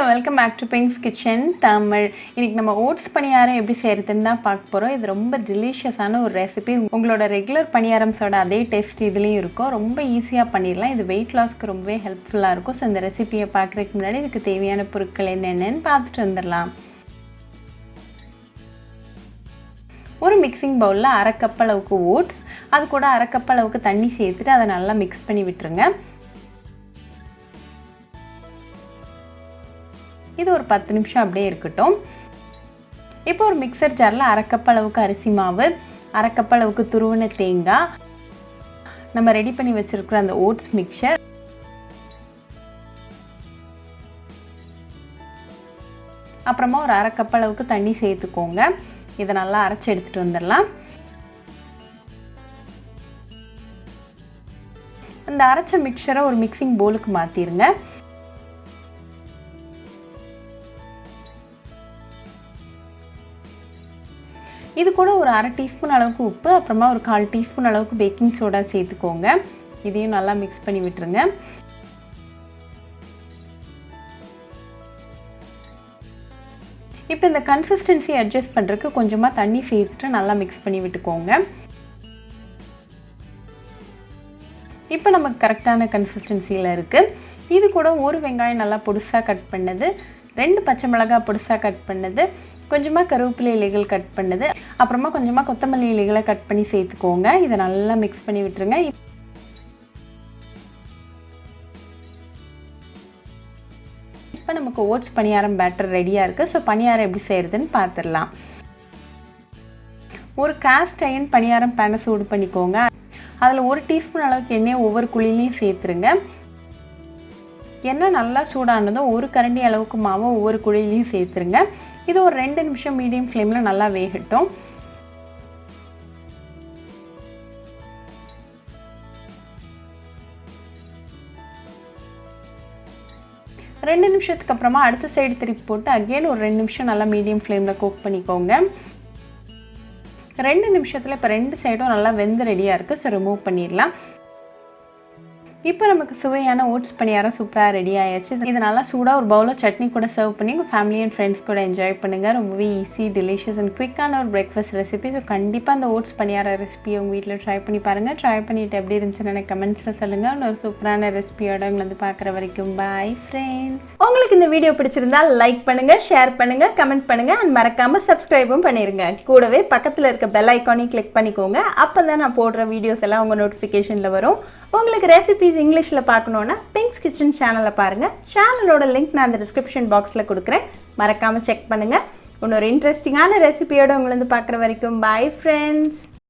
Welcome back to Pinks kitchen Tamil. இன்னைக்கு நம்ம oats பணியாரம் எப்படி செய்யறதுன்னு தான் பார்க்க போகிறோம். இது ரொம்ப டெலிஷியஸான ஒரு ரெசிபி. உங்களோட ரெகுலர் பணியாரம்ஸோட அதே டேஸ்ட் இதுலேயும் இருக்கும். ரொம்ப ஈஸியாக பண்ணிடலாம். இது வெயிட் லாஸ்க்கு ரொம்பவே ஹெல்ப்ஃபுல்லாக இருக்கும். ஸோ இந்த ரெசிபியை பார்க்குறதுக்கு முன்னாடி இதுக்கு தேவையான பொருட்கள் என்னென்னு பார்த்துட்டு வந்துடலாம். ஒரு மிக்சிங் பவுலில் 1/2 கப் அளவுக்கு ஓட்ஸ், அது கூட 1/2 கப் அளவுக்கு தண்ணி சேர்த்துட்டு அதை நல்லா மிக்ஸ் பண்ணி விட்டுருங்க. இது ஒரு 10 நிமிஷம் அப்படியே இருக்கட்டும். இப்போ ஒரு மிக்சர் ஜாரில் 1/2 கப் அளவுக்கு அரிசி மாவு, 1/2 கப் அளவுக்கு துருவின தேங்காய், நம்ம ரெடி பண்ணி வச்சுருக்கிற அந்த ஓட்ஸ் மிக்சர், அப்புறமா ஒரு 1/2 கப் அளவுக்கு தண்ணி சேர்த்துக்கோங்க. இதை நல்லா அரைச்சி எடுத்துகிட்டு வந்துடலாம். அந்த அரைச்ச மிக்சரை ஒரு மிக்சிங் பவுலுக்கு மாற்றிடுங்க. இது கூட ஒரு 1/2 டீஸ்பூன் அளவுக்கு உப்பு, அப்புறமா ஒரு 1/4 டீஸ்பூன் அளவுக்கு பேக்கிங் சோடா சேர்த்துக்கோங்க. இதையும் நல்லா மிக்ஸ் பண்ணி விட்டுருங்க. இப்போ இந்த கன்சிஸ்டன்சி அட்ஜஸ்ட் பண்ணுறதுக்கு கொஞ்சமாக தண்ணி சேர்த்துட்டு நல்லா மிக்ஸ் பண்ணி விட்டுக்கோங்க. இப்போ நமக்கு கரெக்டான கன்சிஸ்டன்சியில் இருக்குது. இது கூட ஒரு வெங்காயம் நல்லா பொடிசாக கட் பண்ணது, 2 பச்சை மிளகாய் பொடிசாக கட் பண்ணது, கொஞ்சமாக கருவேப்பிலை இலைகள் கட் பண்ணது, அப்புறமா கொஞ்சமாக கொத்தமல்லி இலைகளை கட் பண்ணி சேர்த்துக்கோங்க. இதை நல்லா மிக்ஸ் பண்ணி விட்டுருங்க. இப்போ நமக்கு ஓட்ஸ் பணியாரம் பேட்டர் ரெடியாக இருக்குது. ஸோ பணியாரம் எப்படி செய்கிறதுன்னு பார்த்துடலாம். ஒரு காஸ்ட் அயர்ன் பணியாரம் பேனை சூடு பண்ணிக்கோங்க. அதில் 1 டீஸ்பூன் அளவுக்கு எண்ணெயை ஒவ்வொரு குழிலையும் சேர்த்துருங்க. எண்ணெய் நல்லா சூடானதும் 1 கரண்டி அளவுக்கு மாவை ஒவ்வொரு குழிலையும் சேர்த்துருங்க. இது ஒரு 2 நிமிஷம் மீடியம் ஃப்ளேமில் நல்லா வேகட்டும். ரெண்டு நிமிஷத்துக்கு அப்புறமா அடுத்த சைடு திருப்பி போட்டு அகெயின் ஒரு 2 நிமிஷம் நல்லா மீடியம் ஃப்ளேமில் குக் பண்ணிக்கோங்க. 2 நிமிஷத்தில் இப்போ 2 சைடும் நல்லா வெந்து ரெடியாக இருக்குது. ஸோ ரிமூவ் பண்ணிடலாம். இப்போ நமக்கு சுவையான ஓட்ஸ் பணியாரம் சூப்பராக ரெடி ஆயிடுச்சு. இது நல்லா சூடாக ஒரு பவுலில் சட்னி கூட சர்வ் பண்ணி உங்கள் ஃபேமிலி அண்ட் ஃப்ரெண்ட்ஸ் கூட என்ஜாய் பண்ணுங்கள். ரொம்பவே ஈஸி, டெலிஷியஸ் அண்ட் குவிக்கான ஒரு பிரேக்ஃபாஸ்ட் ரெசிபி. ஸோ கண்டிப்பாக அந்த ஓட்ஸ் பணியார ரெசிபியை உங்கள் வீட்டில் ட்ரை பண்ணி பாருங்கள். ட்ரை பண்ணிவிட்டு எப்படி இருந்துச்சுன்னு எனக்கு கமெண்ட்ஸில் சொல்லுங்கள். இன்னொரு சூப்பரான ரெசிபியோட உங்களை வந்து பார்க்குற வரைக்கும் பாய் ஃப்ரெண்ட்ஸ். உங்களுக்கு இந்த வீடியோ பிடிச்சிருந்தா லைக் பண்ணுங்கள், ஷேர் பண்ணுங்கள், கமெண்ட் பண்ணுங்கள் அண்ட் மறக்காமல் சப்ஸ்கிரைபும் பண்ணிடுங்க. கூடவே பக்கத்தில் இருக்க பெல் ஐக்கானையும் கிளிக் பண்ணிக்கோங்க. அப்போ தான் நான் போடுற வீடியோஸ் எல்லாம் உங்கள் நோட்டிஃபிகேஷனில் வரும். உங்களுக்கு ரெசிபிஸ் இங்கிலீஷில் பார்க்கணுன்னா பிங்க்ஸ் கிச்சன் சேனலில் பாருங்கள். சேனலோட லிங்க் நான் அந்த டிஸ்கிரிப்ஷன் பாக்ஸில் கொடுக்குறேன். மறக்காமல் செக் பண்ணுங்கள். இன்னொரு இன்ட்ரெஸ்டிங்கான ரெசிபியோடு உங்களை வந்து பார்க்குற வரைக்கும் பாய் ஃப்ரெண்ட்ஸ்.